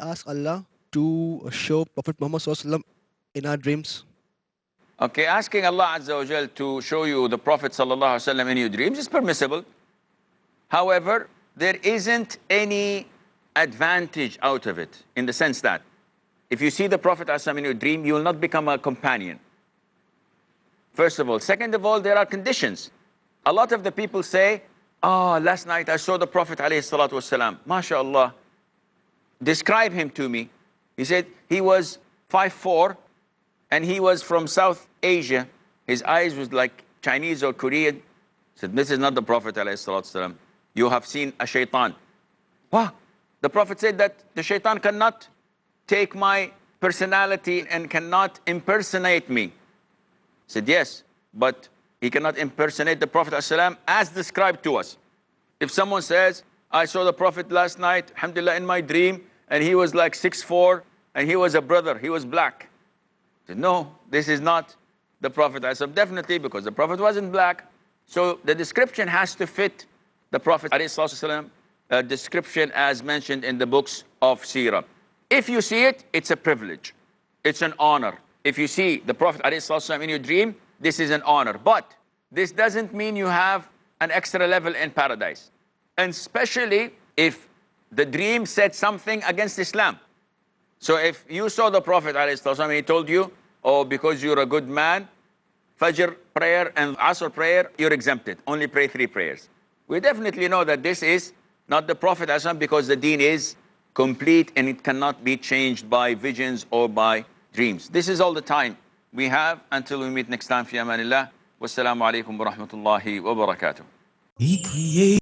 ask Allah to show Prophet Muhammad SAW in our dreams? Okay, asking Allah Azza wa Jal to show you the Prophet Sallallahu Alaihi Wasallam in your dreams is permissible. However, there isn't any advantage out of it, in the sense that if you see the Prophet ﷺ in your dream, you will not become a companion. First of all. Second of all, there are conditions. A lot of the people say, oh, last night I saw the Prophet ﷺ. MashaAllah. Describe him to me. He said he was 5'4", and he was from South Asia. His eyes was like Chinese or Korean. He said, this is not the Prophet ﷺ. You have seen a shaitan. What? The Prophet said that the shaitan cannot take my personality and cannot impersonate me. He said, yes, but he cannot impersonate the Prophet ﷺ as described to us. If someone says, I saw the Prophet last night, alhamdulillah, in my dream, and he was like 6'4", and he was a brother, he was black. He said, no, this is not the Prophet ﷺ, definitely, because the Prophet wasn't black. So the description has to fit the Prophet ﷺ description as mentioned in the books of Seerah. If you see it, it's a privilege. It's an honor. If you see the Prophet ﷺ in your dream, this is an honor. But this doesn't mean you have an extra level in paradise. And especially if the dream said something against Islam. So if you saw the Prophet ﷺ and he told you, oh, because you're a good man, Fajr prayer and Asr prayer, you're exempted. Only pray 3 prayers. We definitely know that this is not the Prophet ﷺ, because the deen is complete and it cannot be changed by visions or by dreams. This is all the time we have until we meet next time. Fi amanillah. Wassalamu alaikum wa rahmatullahi wa barakatuh. He created